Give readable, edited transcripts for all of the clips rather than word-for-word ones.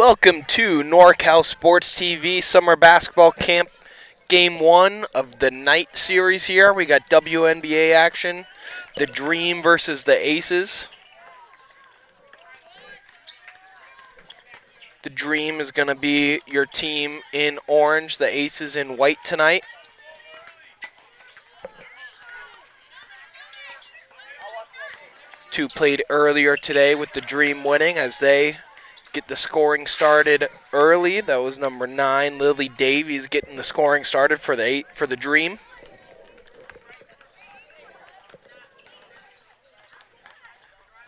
Welcome to NorCal Sports TV Summer Basketball Camp Game 1 of the night series here. We got WNBA action, the Dream versus the Aces. The Dream is going to be your team in orange, the Aces in white tonight. Two played earlier today with the Dream winning as they get the scoring started early. That was number 9, Lily Davies, getting the scoring started for the Dream.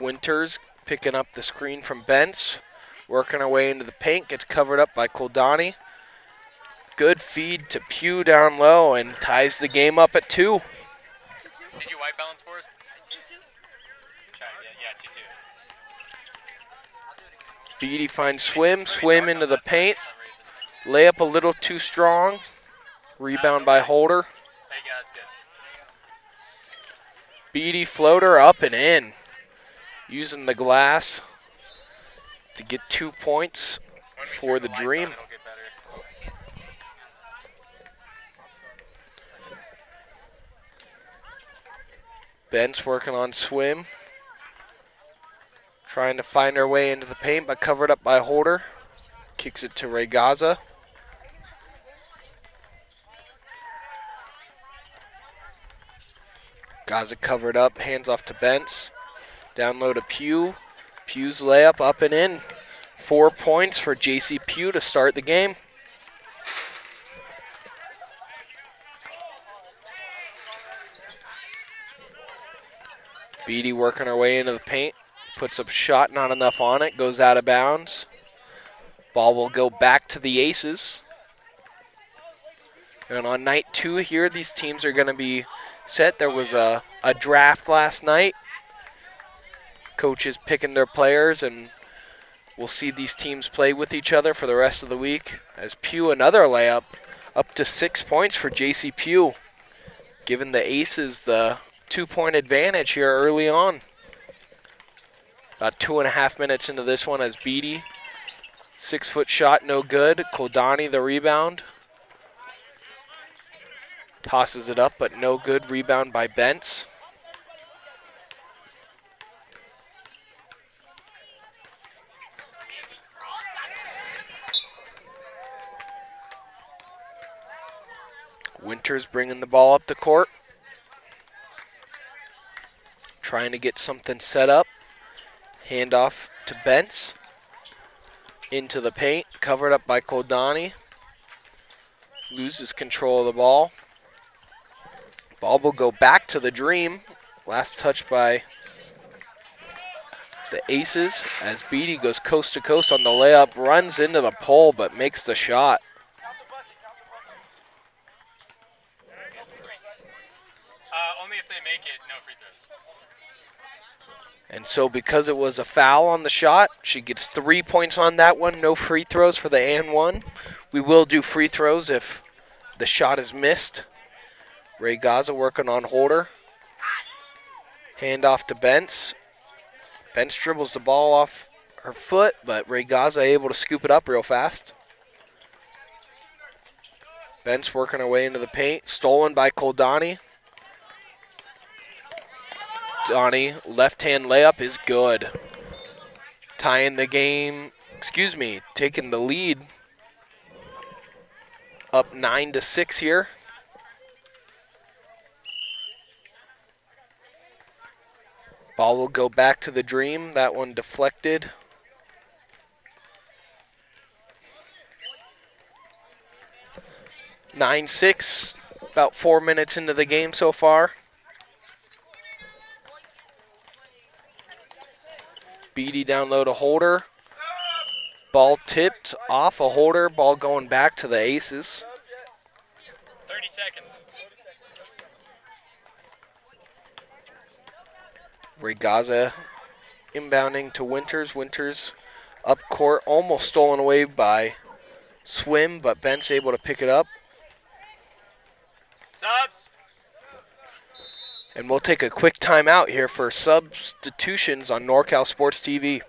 Winters picking up the screen from Bentz, working her way into the paint, gets covered up by Koldani. Good feed to Pugh down low and ties the game up at 2. Did you white balance for us? 2-2. Yeah, 2-2. Beatty finds Swim into the paint. Layup a little too strong. Rebound by Holder. Beatty floater up and in. Using the glass to get 2 points for the Dream. Bent's working on Swim. Trying to find her way into the paint, but covered up by Holder. Kicks it to Ray Gaza. Gaza covered up, hands off to Bentz. Down low to Pugh. Pugh's layup up and in. 4 points for JC Pugh to start the game. Beatty working her way into the paint. Puts up shot, not enough on it. Goes out of bounds. Ball will go back to the Aces. And on night 2 here, these teams are going to be set. There was a draft last night. Coaches picking their players, and we'll see these teams play with each other for the rest of the week. As Pugh, another layup, up to 6 points for JC Pugh, giving the Aces the 2-point advantage here early on. About 2.5 minutes into this one as Beatty, 6-foot shot, no good. Koldani the rebound. Tosses it up, but no good. Rebound by Bentz. Winters bringing the ball up the court. Trying to get something set up. Handoff to Bentz. Into the paint, covered up by Koldani. Loses control of the ball. Ball will go back to the Dream. Last touch by the Aces as Beatty goes coast to coast on the layup. Runs into the pole but makes the shot. Only if they make it, no free throws. And so because it was a foul on the shot, she gets 3 points on that one. No free throws for the and one. We will do free throws if the shot is missed. Ray Gaza working on Holder. Hand off to Bentz. Bentz dribbles the ball off her foot, but Ray Gaza able to scoop it up real fast. Bentz working her way into the paint. Stolen by Koldani. Donnie, left-hand layup is good. Tying the game, taking the lead. Up 9-6 here. Ball will go back to the Dream. That one deflected. – 9-6, about 4 minutes into the game so far. Beatty down low to Holder. Ball tipped off a Holder. Ball going back to the Aces. 30 seconds. Ray Gaza inbounding to Winters. Winters up court, almost stolen away by Swim, but Bent's able to pick it up. Subs. And we'll take a quick timeout here for substitutions on NorCal Sports TV.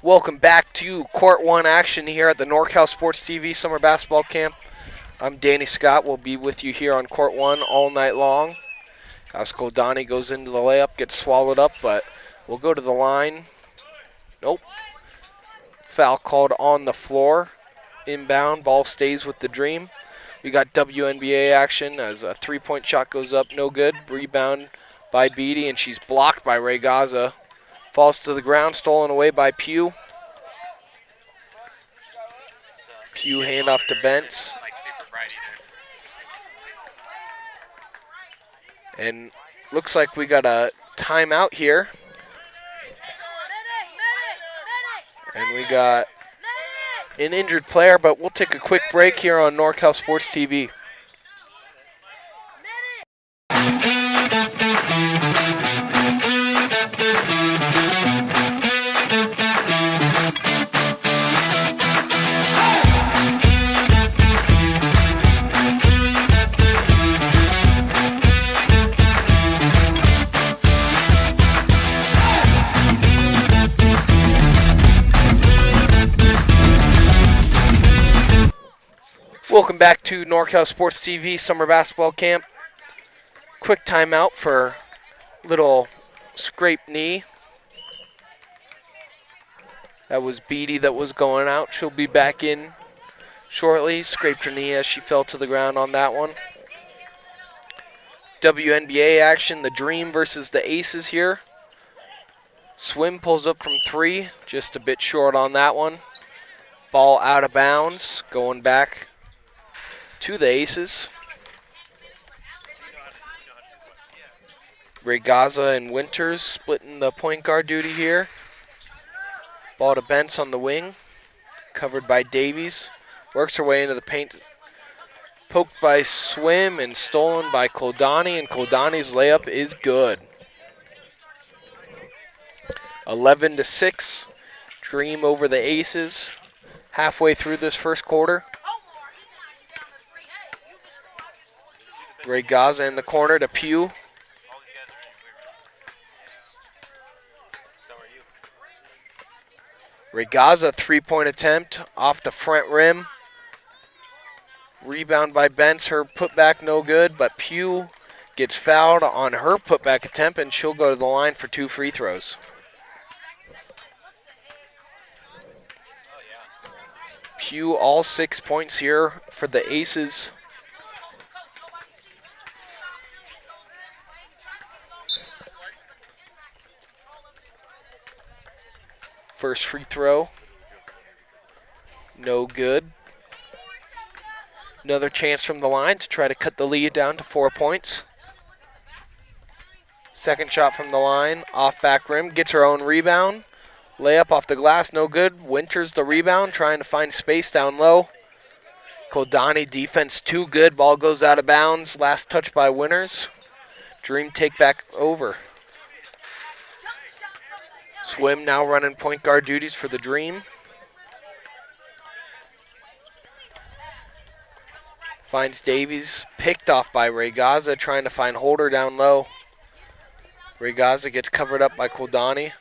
Welcome back to Court 1 action here at the NorCal Sports TV Summer Basketball Camp. I'm Danny Scott. We'll be with you here on Court 1 all night long. Donnie goes into the layup, gets swallowed up, but we'll go to the line. Nope. Foul called on the floor. Inbound, ball stays with the Dream. We got WNBA action as a three-point shot goes up, no good. Rebound by Beatty, and she's blocked by Ray Gaza. Falls to the ground, stolen away by Pugh. Pugh handoff to Bentz. And looks like we got a timeout here. And we got an injured player, but we'll take a quick break here on NorCal Sports TV. Welcome back to NorCal Sports TV Summer Basketball Camp. Quick timeout for little scraped knee. That was Beatty that was going out. She'll be back in shortly. Scraped her knee as she fell to the ground on that one. WNBA action, the Dream versus the Aces here. Swim pulls up from three, just a bit short on that one. Ball out of bounds, going back to the Aces. Ray Gaza and Winters splitting the point guard duty here. Ball to Bentz on the wing, covered by Davies. Works her way into the paint. Poked by Swim and stolen by Koldani, and Koldani's layup is good. 11-6, Dream over the Aces. Halfway through this first quarter. Ray Gaza in the corner to Pugh. Ray Gaza, three-point attempt off the front rim. Rebound by Bentz, her putback no good, but Pugh gets fouled on her putback attempt, and she'll go to the line for 2 free throws. Pugh all 6 points here for the Aces. First free throw, no good. Another chance from the line to try to cut the lead down to 4 points. Second shot from the line, off back rim, gets her own rebound. Layup off the glass, no good. Winters the rebound, trying to find space down low. Koldani defense too good, ball goes out of bounds. Last touch by Winters. Dream take back over. Swim now running point guard duties for the Dream. Finds Davies, picked off by Ray Gaza, trying to find Holder down low. Ray Gaza gets covered up by Koldani.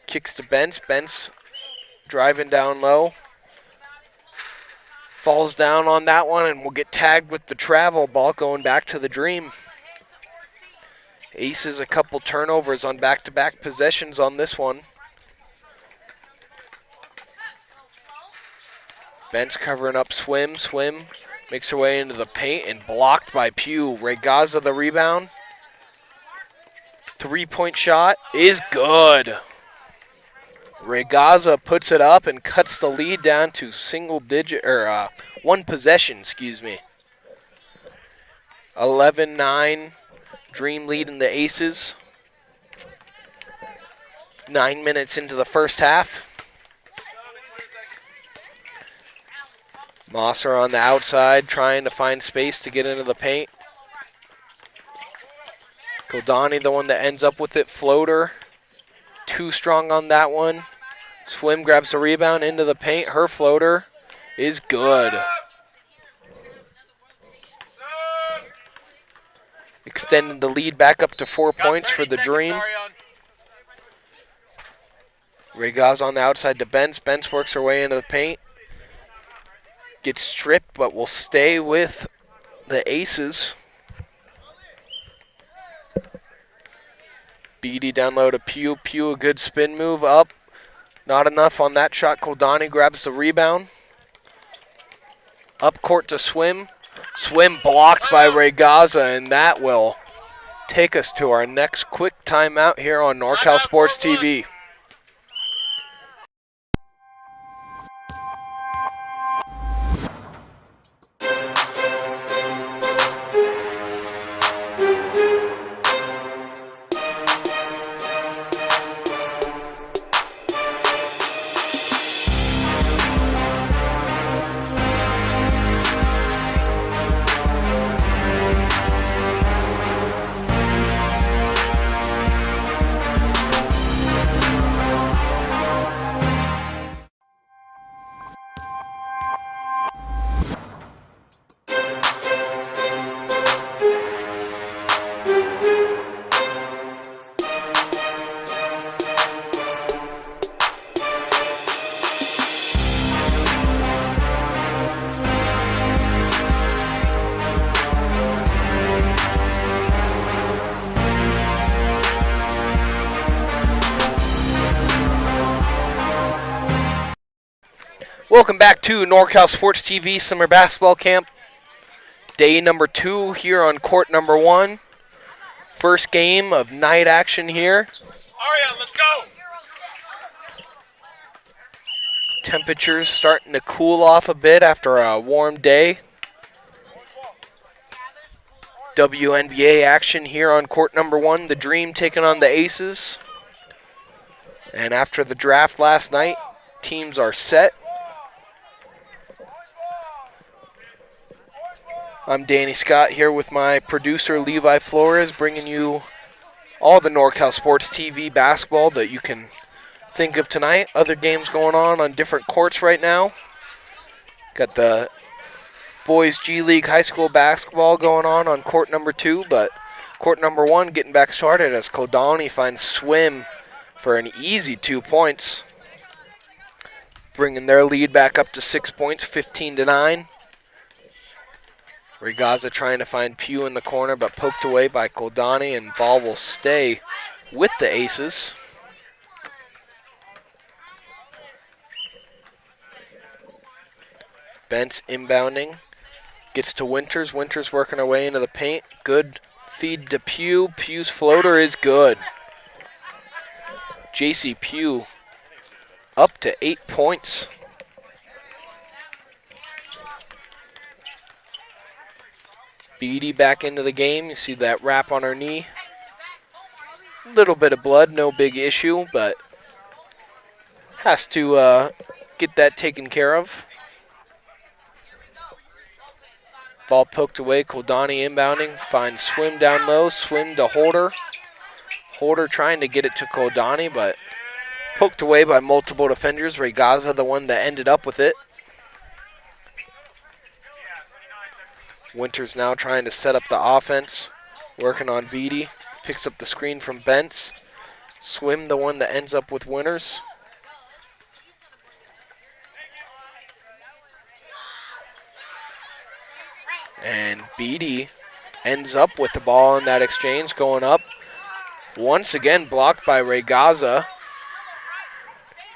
Kicks to Bentz. Bentz driving down low. Falls down on that one and will get tagged with the travel. Ball going back to the Dream. Aces a couple turnovers on back-to-back possessions on this one. Bentz covering up Swim. Swim makes her way into the paint and blocked by Pugh. Ray Gaza the rebound. 3-point shot is good. Ray Gaza puts it up and cuts the lead down to one possession, 11-9, Dream leading the Aces. 9 minutes into the first half. Mosser on the outside, trying to find space to get into the paint. Koldani, the one that ends up with it, floater. Too strong on that one. Swim grabs the rebound into the paint. Her floater is good. Extending the lead back up to 4 points for the Dream. Rega's on the outside to Bence. Bence works her way into the paint. Gets stripped, but will stay with the Aces. Beatty down low to Pugh. Pugh, a good spin move up. Not enough on that shot. Koldani grabs the rebound. Up court to Swim. Swim blocked by Regaza, and that will take us to our next quick timeout here on NorCal Sports TV. Welcome back to NorCal Sports TV Summer Basketball Camp. Day number 2 here on court number 1. First game of night action here. Aria, let's go! Temperatures starting to cool off a bit after a warm day. WNBA action here on court number 1. The Dream taking on the Aces. And after the draft last night, teams are set. I'm Danny Scott here with my producer Levi Flores, bringing you all the NorCal Sports TV basketball that you can think of tonight. Other games going on different courts right now. Got the boys G League high school basketball going on court number 2, but court number 1 getting back started as Koldani finds Swim for an easy 2 points, bringing their lead back up to 6 points, 15-9. Regaza trying to find Pugh in the corner, but poked away by Koldani, and ball will stay with the Aces. Bence inbounding. Gets to Winters. Winters working her way into the paint. Good feed to Pugh. Pugh's floater is good. J.C. Pugh up to 8 points. Beatty back into the game. You see that wrap on her knee. A little bit of blood, no big issue, but has to get that taken care of. Ball poked away. Koldani inbounding. Finds Swim down low. Swim to Holder. Holder trying to get it to Koldani, but poked away by multiple defenders. Regaza the one that ended up with it. Winters now trying to set up the offense, working on Beatty. Picks up the screen from Bence. Swim the one that ends up with Winters. And Beatty ends up with the ball in that exchange, going up. Once again blocked by Regaza.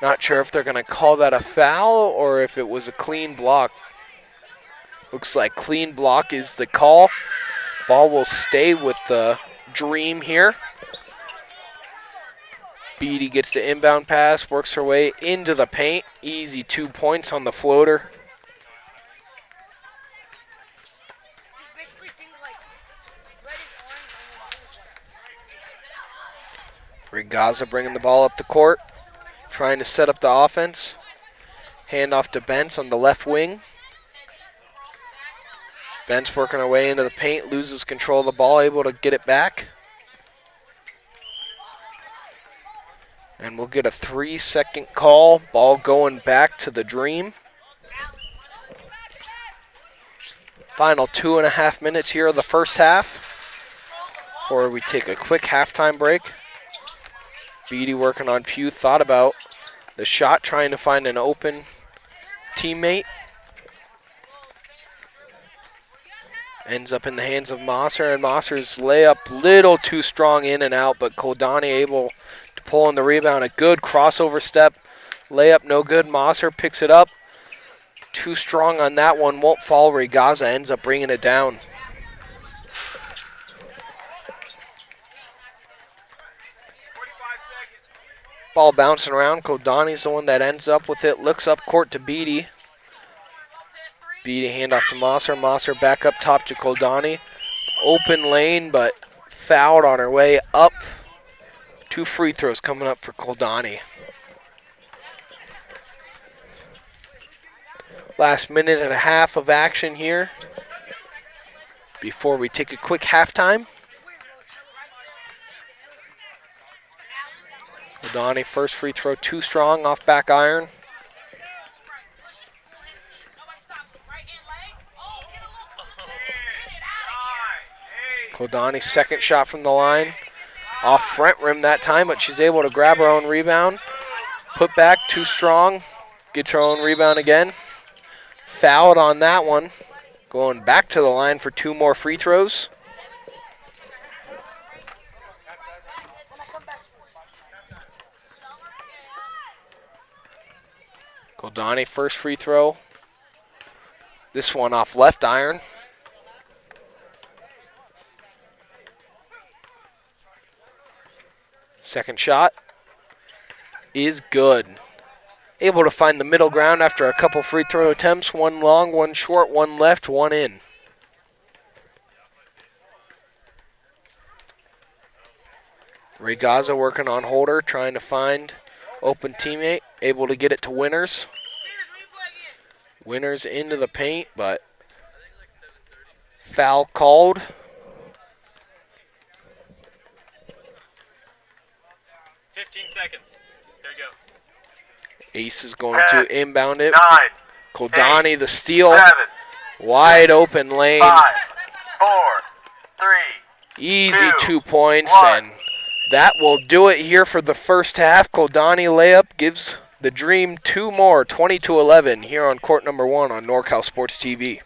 Not sure if they're going to call that a foul or if it was a clean block. Looks like clean block is the call. Ball will stay with the Dream here. Beatty gets the inbound pass, works her way into the paint. Easy 2 points on the floater. Regaza bringing the ball up the court, trying to set up the offense. Hand off to Bence on the left wing. Bence working her way into the paint, loses control of the ball, able to get it back. And we'll get a 3-second call. Ball going back to the Dream. Final 2.5 minutes here of the first half, before we take a quick halftime break. Beatty working on Pugh, thought about The shot trying to find an open teammate. Ends up in the hands of Mosser, and Mosser's layup little too strong in and out, but Koldani able to pull in the rebound. A good crossover step. Layup no good. Mosser picks it up. Too strong on that one. Won't fall. Regaza ends up bringing it down. Ball bouncing around. Koldani's the one that ends up with it. Looks up court to Beatty. Beatty handoff to Mosser. Mosser back up top to Koldani. Open lane, but fouled on her way up. 2 free throws coming up for Koldani. Last minute and a half of action here before we take a quick halftime. Koldani first free throw too strong off back iron. Koldani's second shot from the line. Off front rim that time, but she's able to grab her own rebound. Put back too strong. Gets her own rebound again. Fouled on that one. Going back to the line for 2 more free throws. Koldani first free throw. This one off left iron. Second shot is good. Able to find the middle ground after a couple free throw attempts. 1 long, 1 short, 1 left, 1 in. Regaza working on Holder, trying to find open teammate. Able to get it to Winners. Winners into the paint, but foul called. Seconds. There you go. Ace is going 10, to inbound it. 9, Koldani 8, the steal. 7, Wide open lane. 5, 4, 3. Easy 2 2, points, 1. and that will do it here for the first half. Koldani layup gives the Dream 2 more, 20-11, here on court number 1 on NorCal Sports TV.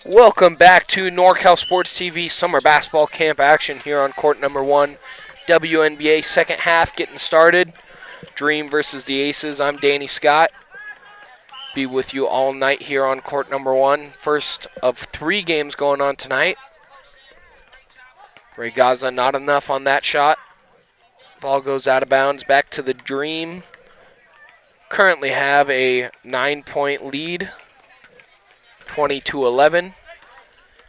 Welcome back to NorCal Sports TV Summer Basketball Camp action here on court number 1. WNBA second half getting started. Dream versus the Aces. I'm Danny Scott. Be with you all night here on court number 1. First of 3 games going on tonight. Regaza not enough on that shot. Ball goes out of bounds back to the Dream. Currently have a 9-point lead. 20-11.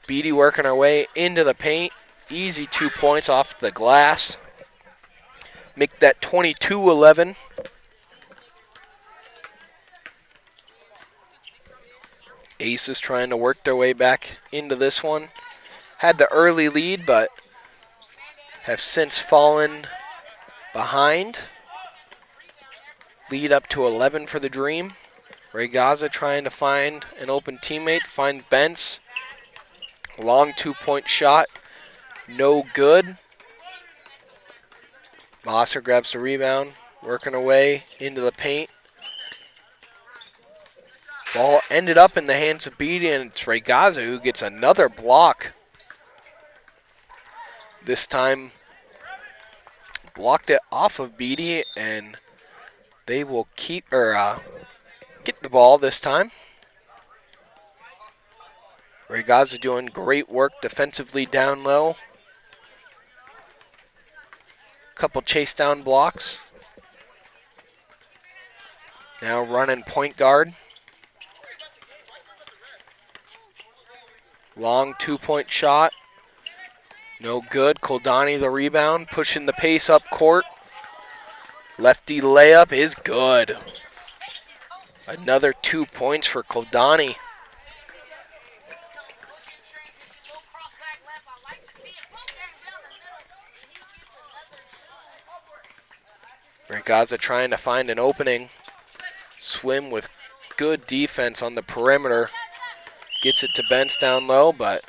Beatty working our way into the paint. Easy 2 points off the glass. Make that 22-11. Aces trying to work their way back into this one. had the early lead, but have since fallen behind. Lead up to 11 for the Dream. Ray Gaza trying to find an open teammate, find Bentz. Long 2-point shot, no good. Mosser grabs the rebound, working away into the paint. Ball ended up in the hands of Beatty, and it's Ray Gaza who gets another block. This time blocked it off of Beatty, and they will get the ball this time. Ray Gaza doing great work defensively down low. Couple chase down blocks. Now running point guard. Long 2-point shot. No good. Koldani the rebound, pushing the pace up court. Lefty layup is good. Another 2 points for Koldani. Gaza trying to find an opening. Swim with good defense on the perimeter. Gets it to Bentz down low, but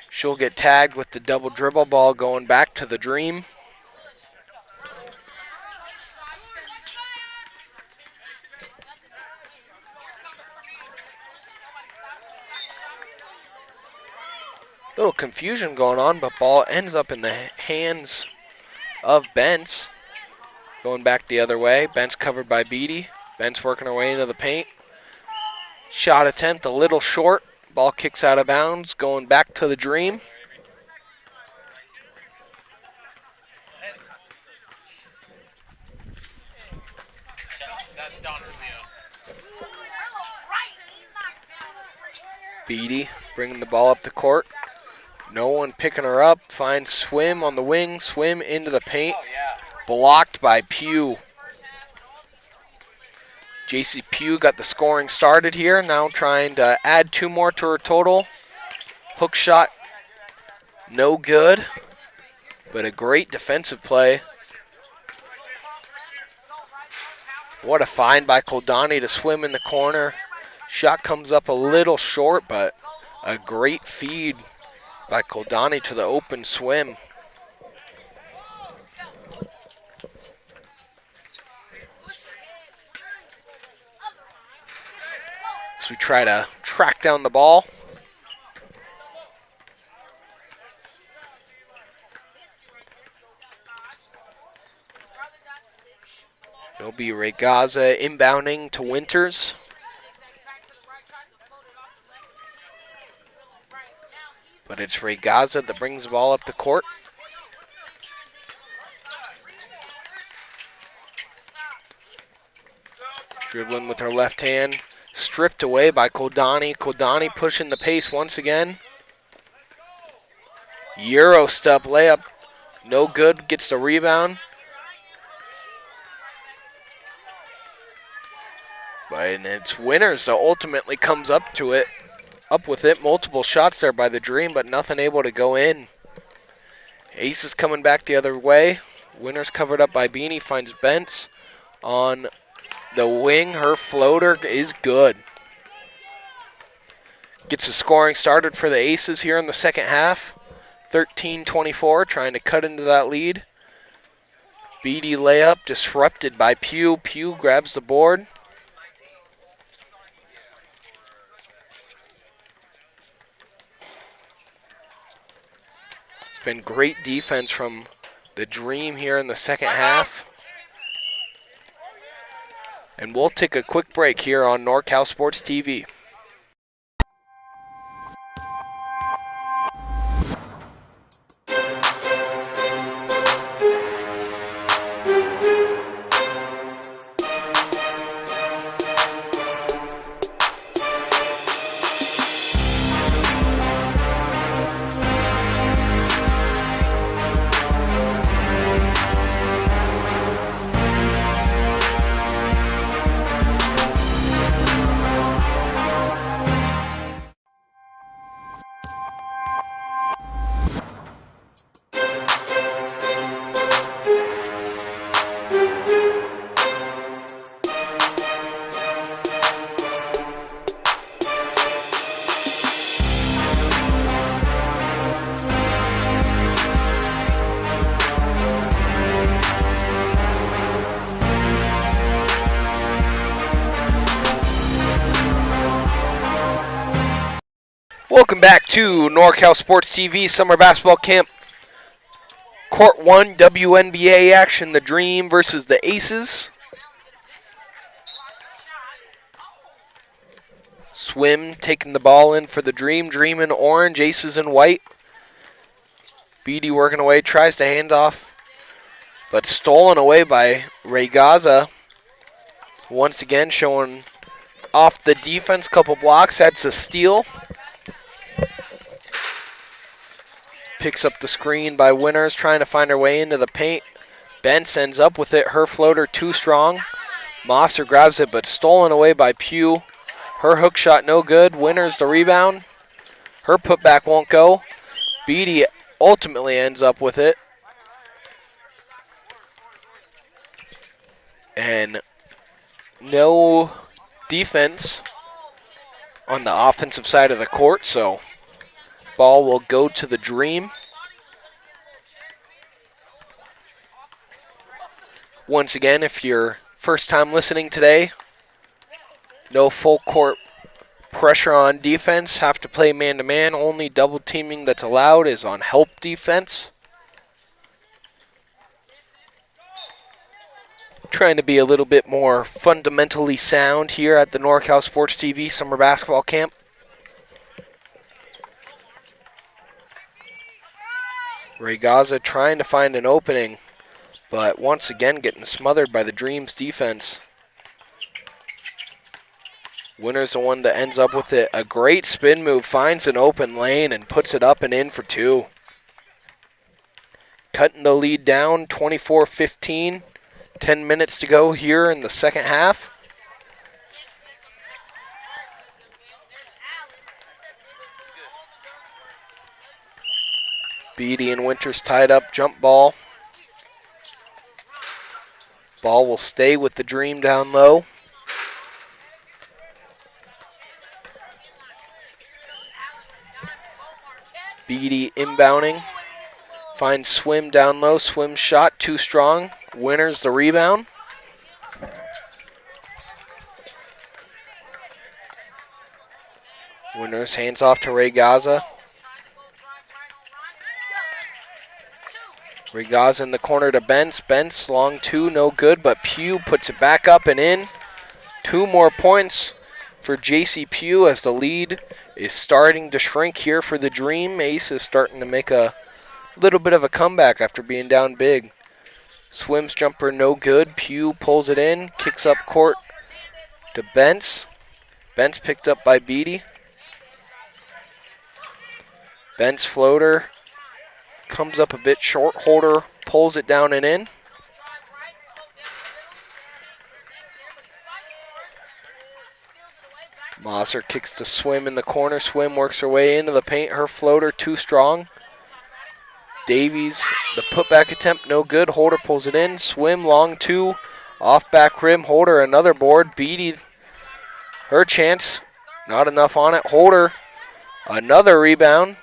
she'll get tagged with the double dribble ball going back to the Dream. Little confusion going on, but ball ends up in the hands of Bentz. Going back the other way. Bentz covered by Beatty. Bentz working her way into the paint. Shot attempt a little short. Ball kicks out of bounds. Going back to the Dream. Beatty bringing the ball up the court. No one picking her up. Finds Swim on the wing. Swim into the paint. Blocked by Pugh. JC Pugh got the scoring started here. Now trying to add 2 more to her total. Hook shot, no good. But a great defensive play. What a find by Koldani to swim in the corner. Shot comes up a little short, but a great feed by Koldani to the open swim. So we try to track down the ball. It'll be Ray Gaza inbounding to Winters. But it's Ray Gaza that brings the ball up the court. Dribbling with her left hand. Stripped away by Koldani. Koldani pushing the pace once again. Euro step layup. No good. Gets the rebound. And it's Winters that ultimately comes up with it. Multiple shots there by the Dream, but nothing able to go in. Ace is coming back the other way. Winters covered up by Beanie. Finds Bentz on the wing. Her floater is good. Gets the scoring started for the Aces here in the second half. 13-24, trying to cut into that lead. Beatty layup disrupted by Pugh. Pugh grabs the board. It's been great defense from the Dream here in the second half. And we'll take a quick break here on NorCal Sports TV. Welcome back to NorCal Sports TV Summer Basketball Camp. Court 1 WNBA action, the Dream versus the Aces. Swim taking the ball in for the Dream. Dream in orange, Aces in white. Beatty working away, tries to hand off, but stolen away by Regaza. Once again showing off the defense, couple blocks, that's a steal. Picks up the screen by Winters, trying to find her way into the paint. Bentz ends up with it, her floater too strong. Mosser grabs it, but stolen away by Pugh. Her hook shot no good. Winters the rebound. Her putback won't go. Beatty ultimately ends up with it. And no defense on the offensive side of the court, so ball will go to the Dream. Once again, if you're first time listening today, no full court pressure on defense, have to play man-to-man. Only double teaming that's allowed is on help defense. Trying to be a little bit more fundamentally sound here at the NorCal Sports TV Summer Basketball Camp. Regaza trying to find an opening, but once again getting smothered by the Dream's defense. Winters the one that ends up with it. A great spin move, finds an open lane and puts it up and in for two. Cutting the lead down, 24-15. 10 minutes to go here in the second half. Beatty and Winters tied up, jump ball. Ball will stay with the Dream down low. Beatty inbounding. Finds Swim down low. Swim shot too strong. Winters the rebound. Winters hands off to Regaza. Regaza in the corner to Bentz. Bentz long two, no good, but Pugh puts it back up and in. 2 more points for JC Pugh as the lead is starting to shrink here for the Dream. Ace is starting to make a little bit of a comeback after being down big. Swim's jumper no good. Pugh pulls it in, kicks up court to Bentz. Bentz picked up by Beatty. Bentz floater comes up a bit short. Holder pulls it down and in. Mosser kicks to Swim in the corner. Swim works her way into the paint. Her floater too strong. Davies, the putback attempt, no good. Holder pulls it in. Swim long two. Off back rim. Holder another board. Beatty, her chance. Not enough on it. Holder, another rebound.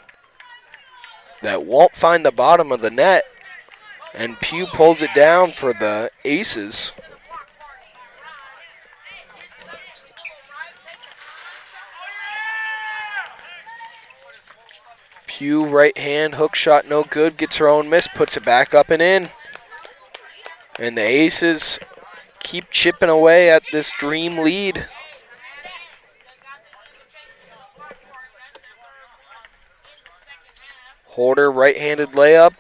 That won't find the bottom of the net. And Pugh pulls it down for the Aces. Pugh, right hand, hook shot no good, gets her own miss, puts it back up and in. And the Aces keep chipping away at this Dream lead. Holder, right-handed layup.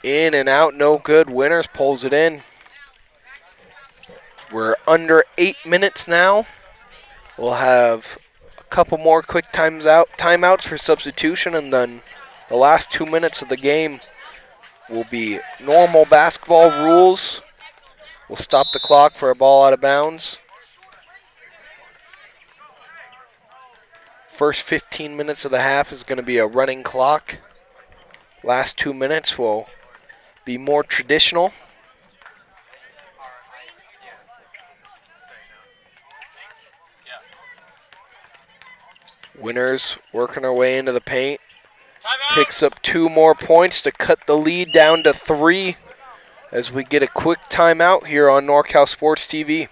In and out, no good. Winters pulls it in. We're under 8 minutes now. We'll have a couple more quick timeouts for substitution, and then the last 2 minutes of the game will be normal basketball rules. We'll stop the clock for a ball out of bounds. First 15 minutes of the half is going to be a running clock. Last 2 minutes will be more traditional. Winters working her way into the paint. Picks up 2 more points to cut the lead down to 3 as we get a quick timeout here on NorCal Sports TV.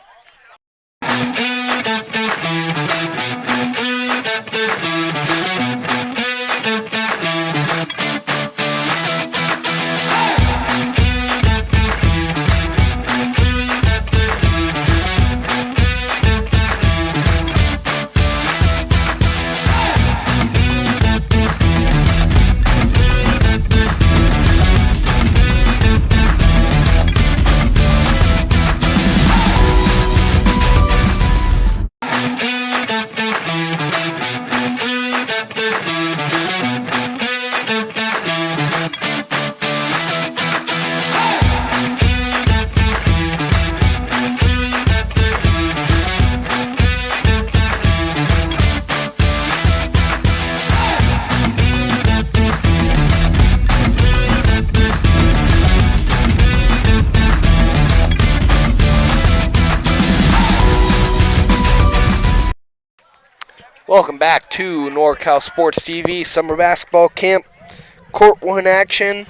Welcome back to NorCal Sports TV Summer Basketball Camp. Court 1 action.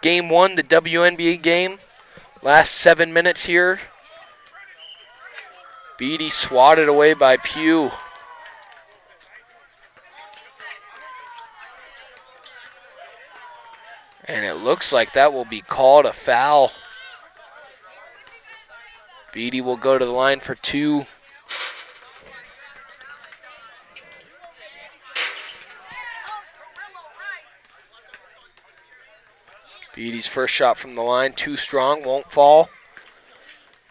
Game 1, the WNBA game. Last 7 minutes here. Beatty swatted away by Pugh. And it looks like that will be called a foul. Beatty will go to the line for 2. Beatty's first shot from the line, too strong, won't fall.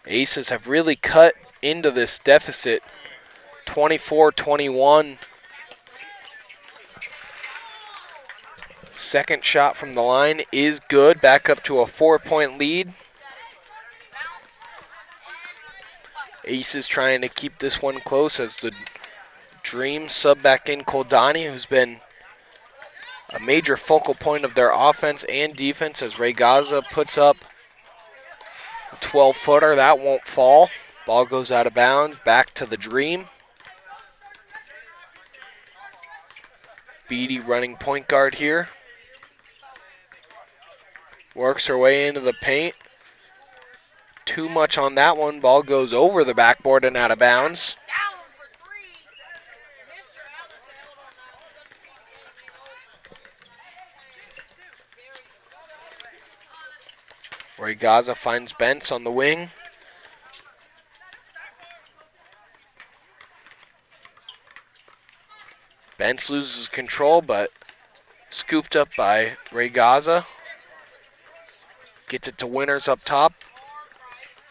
Aces have really cut into this deficit, 24-21. Second shot from the line is good, back up to a 4-point lead. Aces trying to keep this one close as the Dream sub back in Koldani, who's been a major focal point of their offense and defense as Ray Gaza puts up a 12-footer. That won't fall. Ball goes out of bounds, back to the Dream. Beatty running point guard here. Works her way into the paint. Too much on that one. Ball goes over the backboard and out of bounds. Ray Gaza finds Bentz on the wing. Bentz loses control, but scooped up by Ray Gaza. Gets it to Winters up top.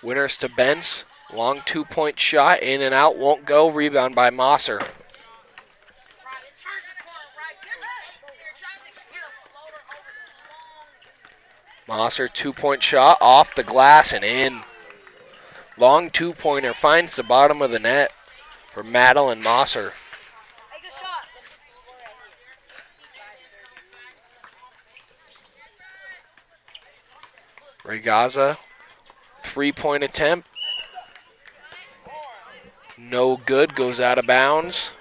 Winters to Bentz. Long 2-point shot, in and out, won't go. Rebound by Mosser. Mosser, 2-point shot, off the glass and in. Long 2-pointer finds the bottom of the net for Madeline Mosser. Regaza, 3-point attempt. No good, goes out of bounds.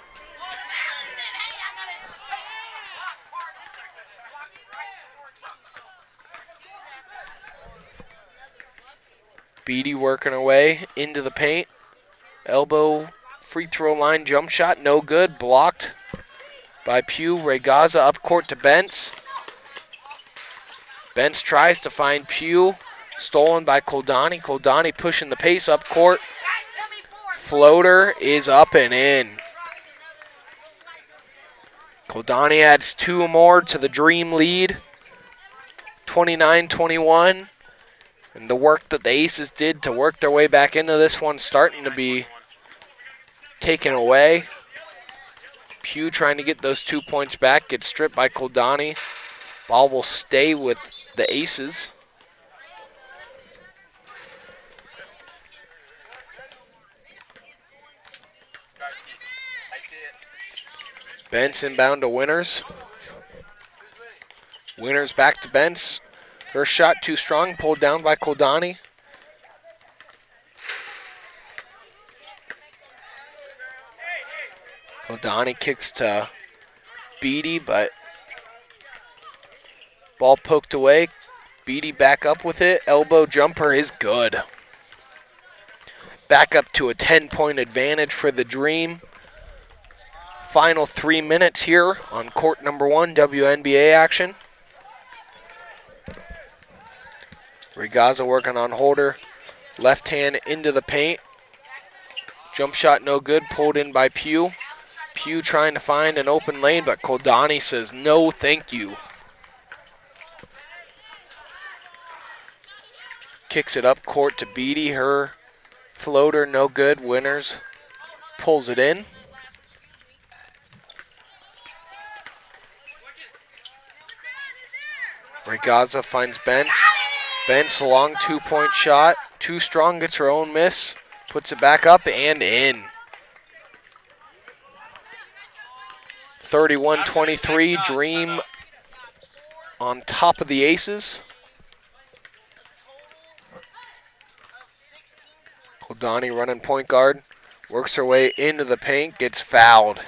Beatty working away into the paint. Elbow free throw line jump shot, no good. Blocked by Pugh. Regaza up court to Bentz. Bentz tries to find Pugh. Stolen by Koldani. Koldani pushing the pace up court. Floater is up and in. Koldani adds 2 more to the Dream lead. 29-21. And the work that the Aces did to work their way back into this one starting to be taken away. Pugh trying to get those 2 points back. Gets stripped by Koldani. Ball will stay with the Aces. Bentz inbound to Winters. Winters back to Bentz. Her shot too strong, pulled down by Koldani. Koldani kicks to Beatty, but ball poked away. Beatty back up with it. Elbow jumper is good. Back up to a 10-point advantage for the Dream. Final 3 minutes here on court number 1, WNBA action. Regaza working on Holder. Left hand into the paint. Jump shot no good. Pulled in by Pugh. Pugh trying to find an open lane, but Koldani says no thank you. Kicks it up court to Beatty. Her floater no good. Winters pulls it in. Regaza finds Bentz. Bentz, long 2-point shot. Too strong, gets her own miss. Puts it back up and in. 31-23, Dream on top of the Aces. Koldani running point guard. Works her way into the paint, gets fouled.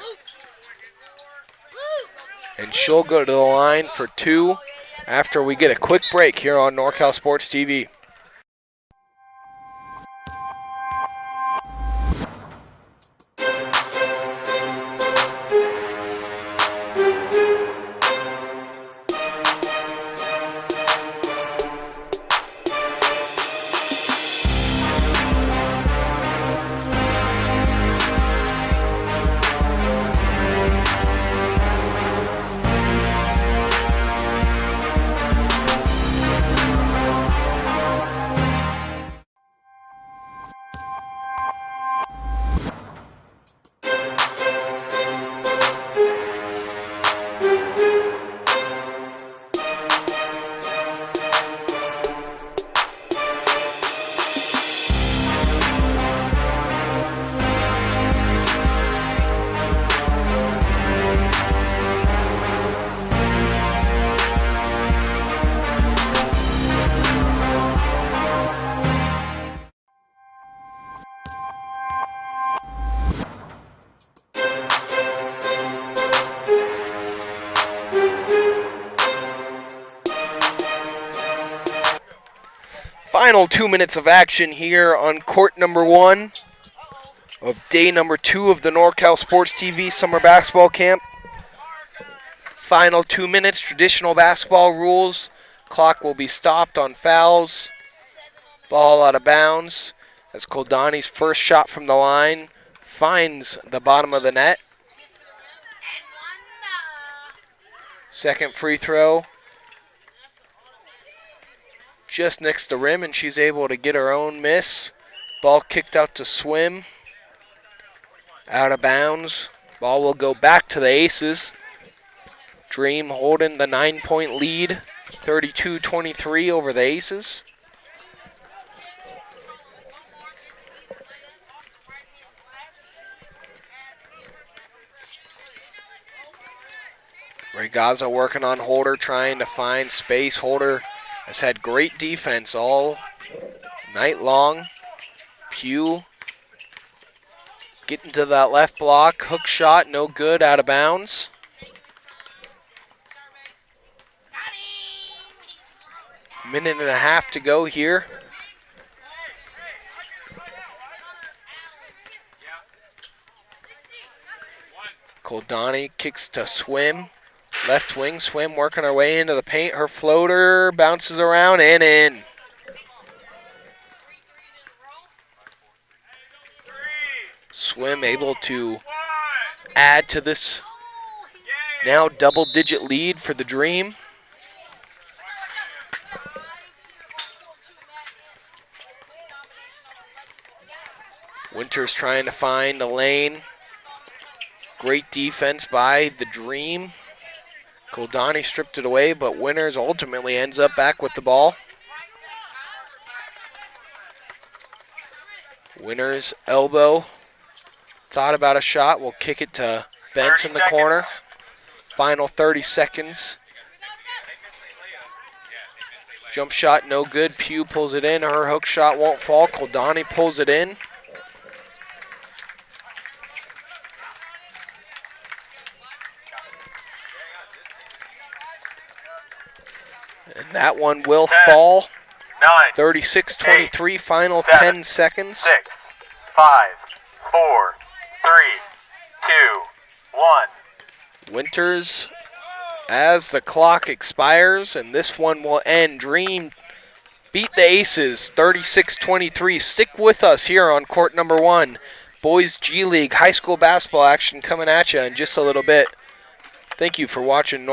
And she'll go to the line for 2 after we get a quick break here on NorCal Sports TV. Final 2 minutes of action here on court number 1 of day number 2 of the NorCal Sports TV Summer Basketball Camp. Final 2 minutes, traditional basketball rules. Clock will be stopped on fouls. Ball out of bounds as Koldani's first shot from the line finds the bottom of the net. Second free throw. Just next to the rim, and she's able to get her own miss. Ball kicked out to Swim. Out of bounds. Ball will go back to the Aces. Dream holding the 9-point lead, 32-23 over the Aces. Regaza working on Holder, trying to find space. Holder has had great defense all night long. Pugh getting to that left block. Hook shot, no good, out of bounds. Minute and a half to go here. Koldani kicks to Swim. Left wing, Swim working her way into the paint. Her floater bounces around and in. Swim able to add to this now double-digit lead for the Dream. Winters trying to find the lane. Great defense by the Dream. Koldani stripped it away, but Winters ultimately ends up back with the ball. Winters elbow. Thought about a shot. Will kick it to Bentz in the corner. Final 30 seconds. Jump shot no good. Pugh pulls it in. Her hook shot won't fall. Koldani pulls it in. And that one will fall. 36-23, final 10 seconds. 6, 5, 4, 3, 2, 1. Winters as the clock expires, and this one will end. Dream beat the Aces 36-23. Stick with us here on court number 1. Boys G League high school basketball action coming at you in just a little bit. Thank you for watching